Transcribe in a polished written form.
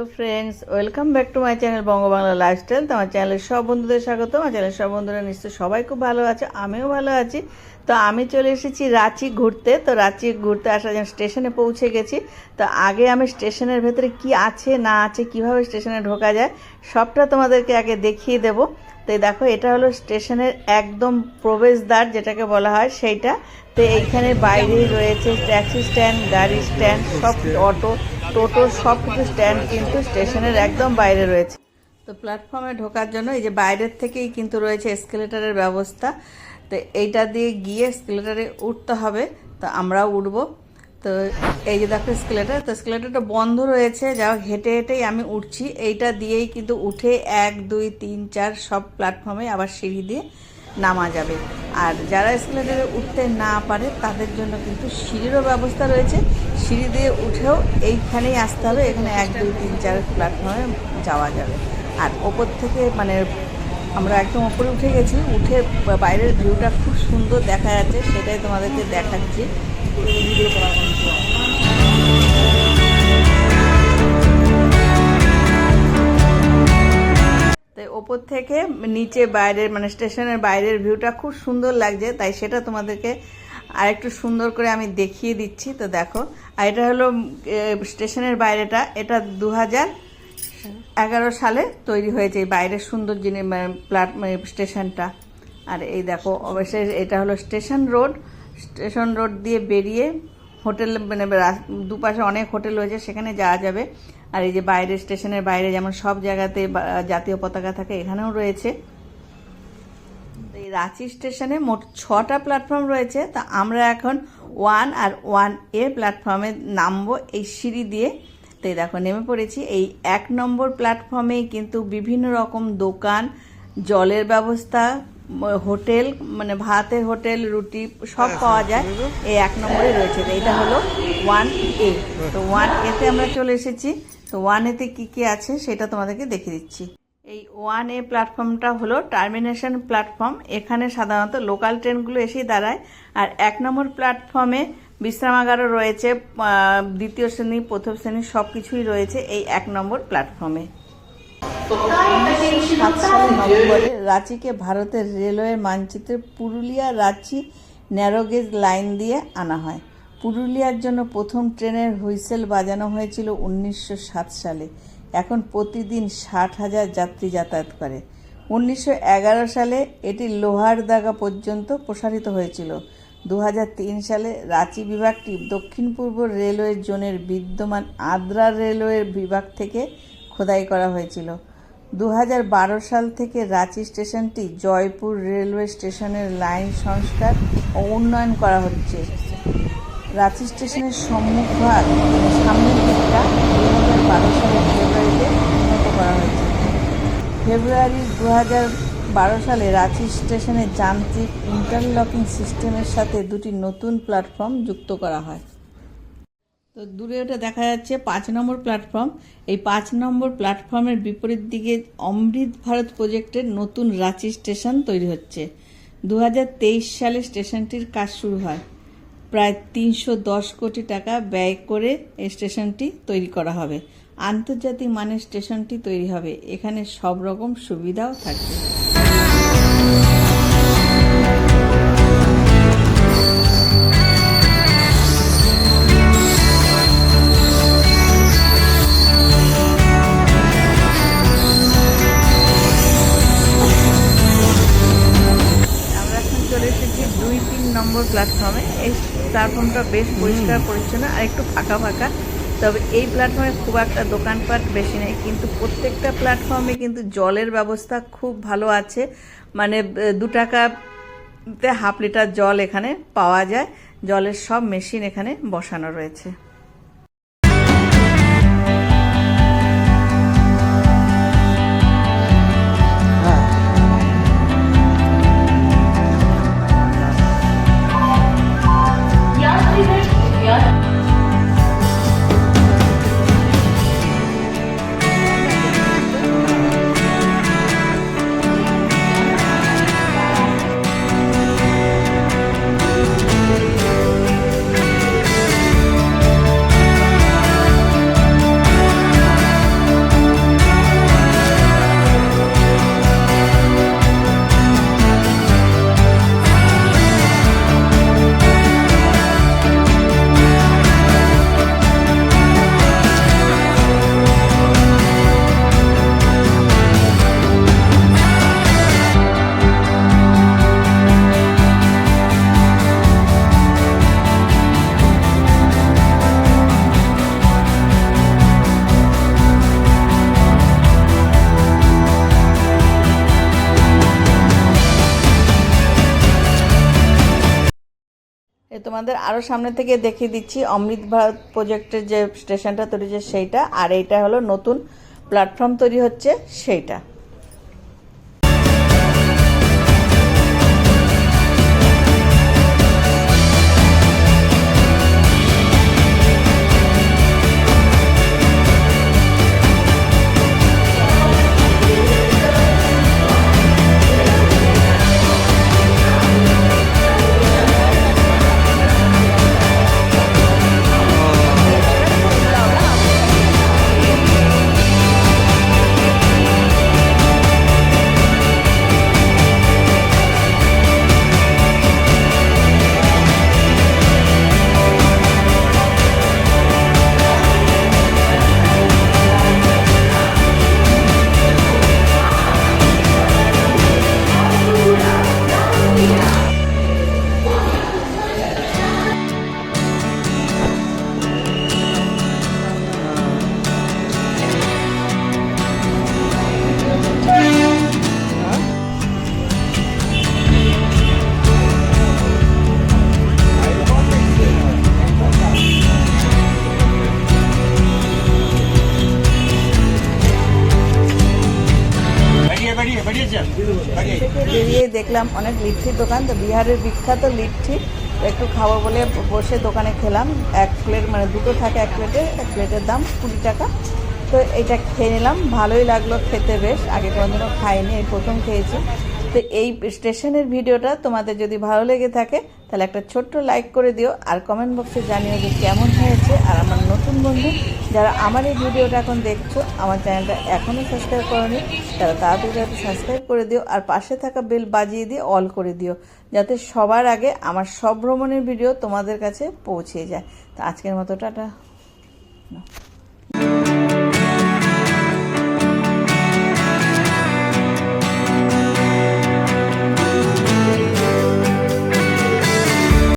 Hello friends, welcome back to my channel Bangabangla lifestyle. তো আমার চ্যানেলের সব বন্ধুদের স্বাগত। আমার চ্যানেলের সব বন্ধুরা নিশ্চয়ই সবাই খুব ভালো আছে, আমিও ভালো আছি। তো আমি চলে এসেছি রাঁচি ঘুরতে। তো রাঁচি ঘুরতে আসার জন্য স্টেশনে পৌঁছে গেছি। তো আগে আমি স্টেশনের ভেতরে কি আছে না আছে, কিভাবে স্টেশনে ঢোকা যায়, সবটা তোমাদেরকে আগে দেখিয়ে দেব। তো দেখো, এটা হলো স্টেশনের একদম প্রবেশদ্বার যেটাকে বলা হয় সেইটা। তো এইখানে বাইরেই রয়েছে ট্যাক্সি স্ট্যান্ড, গাড়ি স্ট্যান্ড, সব অটো, টোটো, সব কিছু স্ট্যান্ড কিন্তু স্টেশনের একদম বাইরে রয়েছে। তো প্ল্যাটফর্মে ঢোকার জন্য এই যে বাইরের থেকেই কিন্তু রয়েছে এসকেলেটারের ব্যবস্থা। তো এইটা দিয়ে গিয়ে এসকেলেটারে উঠতে হবে। তো আমরাও উঠবো। তো এই যে দেখো এসকেলেটার, তো এসকেলেটারটা বন্ধ রয়েছে, যাও হেঁটে হেঁটেই আমি উঠছি। এইটা দিয়েই কিন্তু উঠে 1, 2, 3, 4 সব প্ল্যাটফর্মে আবার সিঁড়ি দিয়ে নামা যাবে। আর যারা এসকেলেটারে উঠতে না পারে তাদের জন্য কিন্তু সিঁড়িরও ব্যবস্থা রয়েছে। সিঁড়ি দিয়ে উঠেও এইখানেই আসতে হবে, এখানে 1, 2, 3, 4 প্ল্যাটফর্মে যাওয়া যাবে। আর ওপর থেকে মানে আমরা একদম ওপরে উঠে গেছি, উঠে বাইরের ভিউটা খুব সুন্দর দেখা যাচ্ছে, সেটাই তোমাদেরকে দেখাচ্ছি। তাই ওপর থেকে নিচে বাইরের মানে স্টেশনের বাইরের ভিউটা খুব সুন্দর লাগছে, তাই সেটা তোমাদেরকে আরেকটু সুন্দর করে আমি দেখিয়ে দিচ্ছি। তো দেখো, আর এটা হলো স্টেশনের বাইরেটা। এটা 2011 সালে তৈরি হয়েছে এই বাইরের সুন্দর জিনিস স্টেশনটা। আর এই দেখো, অবশ্যই এটা হলো স্টেশন রোড। স্টেশন রোড দিয়ে বেরিয়ে হোটেল মানে দুপাশে অনেক হোটেল রয়েছে, সেখানে যাওয়া যাবে। আর এই যে বাইরে স্টেশনের বাইরে যেমন সব জায়গাতে জাতীয় পতাকা থাকে, এখানেও রয়েছে। এই রাঁচি স্টেশনে মোট 6টা প্ল্যাটফর্ম রয়েছে। তা আমরা এখন 1 আর 1A প্ল্যাটফর্মে নামবো এই সিঁড়ি দিয়ে। তো এই দেখো নেমে পড়েছি। এই 1 নম্বর প্ল্যাটফর্মেই কিন্তু বিভিন্ন রকম দোকান, জলের ব্যবস্থা, হোটেল মানে ভাতের হোটেল, রুটি সব পাওয়া যায় এই 1 নম্বরে রয়েছে। তো এটা হলো 1A। তো 1A-তে আমরা চলে এসেছি। তো 1A-তে কী কী আছে সেটা তোমাদেরকে দেখিয়ে দিচ্ছি। এই 1A প্ল্যাটফর্মটা হলো টার্মিনেশন প্ল্যাটফর্ম। এখানে সাধারণত লোকাল ট্রেনগুলো এসেই দাঁড়ায়। আর 1 নম্বর প্ল্যাটফর্মে বিশ্রামাগারও রয়েছে, দ্বিতীয় শ্রেণী, প্রথম শ্রেণী সব কিছুই রয়েছে এই 1 নম্বর প্ল্যাটফর্মে। 1907 সালের নভেম্বরে রাঁচিকে ভারতের রেলওয়ের মানচিত্রে পুরুলিয়া রাঁচি ন্যারোগেজ লাইন দিয়ে আনা হয়। পুরুলিয়ার জন্য প্রথম ট্রেনের হুইসেল বাজানো হয়েছিল 1907 সালে। এখন প্রতিদিন 60,000 যাত্রী যাতায়াত করে। 1911 সালে এটি লোহারদাগা পর্যন্ত প্রসারিত হয়েছিল। 2003 সালে রাঁচি বিভাগটি দক্ষিণ পূর্ব রেলওয়ে জোনের বিদ্যমান আদ্রা রেলওয়ে বিভাগ থেকে খোদাই করা হয়েছিল। 2012 সাল থেকে রাঁচি স্টেশনটি জয়পুর রেলওয়ে স্টেশনের লাইন সংস্কার ও উন্নয়ন করা হচ্ছে। রাঁচি স্টেশনের সম্মুখভাগ সামনের দিকটা 2012 সালের ফেব্রুয়ারিতে উন্নত করা হয়েছে। ফেব্রুয়ারি 2012 সালে রাঁচি স্টেশনে যান্ত্রিক ইন্টারলকিং সিস্টেমের সাথে 2টি নতুন প্ল্যাটফর্ম যুক্ত করা হয়। তো দূরে ওটা দেখা যাচ্ছে 5 নম্বর প্ল্যাটফর্ম। এই 5 নম্বর প্ল্যাটফর্মের বিপরীত দিকে অমৃত ভারত প্রজেক্টের নতুন রাঁচি স্টেশন তৈরি হচ্ছে। 2023 সালে স্টেশনটির কাজ শুরু হয়। প্রায় 310 কোটি টাকা ব্যয় করে এই স্টেশনটি তৈরি করা হবে। আন্তর্জাতিক মানের স্টেশনটি তৈরি হবে, এখানে সব রকম সুবিধাও থাকবে। চলে এসেছি 2-3 নম্বর প্ল্যাটফর্মে। এই প্ল্যাটফর্মটা বেশ পরিষ্কার পরিচ্ছন্ন আর একটু ফাঁকা ফাঁকা। তবে এই প্ল্যাটফর্মে খুব একটা দোকানপাট বেশি নেই, কিন্তু প্রত্যেকটা প্ল্যাটফর্মে কিন্তু জলের ব্যবস্থা খুব ভালো আছে। মানে 2 টাকাতে হাফ লিটার জল এখানে পাওয়া যায়। জলের সব মেশিন এখানে বসানো রয়েছে। তোমাদের আরও সামনে থেকে দেখিয়ে দিচ্ছি অমৃত ভারত প্রজেক্টের যে স্টেশনটা তৈরি হচ্ছে সেইটা, আর এইটা হলো নতুন প্ল্যাটফর্ম তৈরি হচ্ছে সেইটা। বেরিয়ে দেখলাম অনেক লিট্টির দোকান, তো বিহারের বিখ্যাত লিট্টি একটু খাবো বলে বসে দোকানে খেলাম। এক প্লেট মানে দুটো থাকে এক প্লেটে, এক প্লেটের দাম 20 টাকা। তো এটা খেয়ে নিলাম, ভালোই লাগলো খেতে, বেশ আগে কোনোদিনও খাইনি, এই প্রথম খেয়েছি। তো এই স্টেশনের ভিডিওটা তোমাদের যদি ভালো লেগে থাকে তাহলে একটা ছোট্ট লাইক করে দিও, আর কমেন্ট বক্সে জানিও যে কেমন হয়েছে। আর আমার নতুন বন্ধু যারা আমার এই ভিডিওটা এখন দেখছো, আমার চ্যানেলটা এখনও সাবস্ক্রাইব করোনি, তারা তাড়াতাড়ি সাবস্ক্রাইব করে দিও, আর পাশে থাকা বেল বাজিয়ে দিয়ে অল করে দিও, যাতে সবার আগে আমার সব ভ্রমণের ভিডিও তোমাদের কাছে পৌঁছে যায়। তো আজকের মতো টাটা।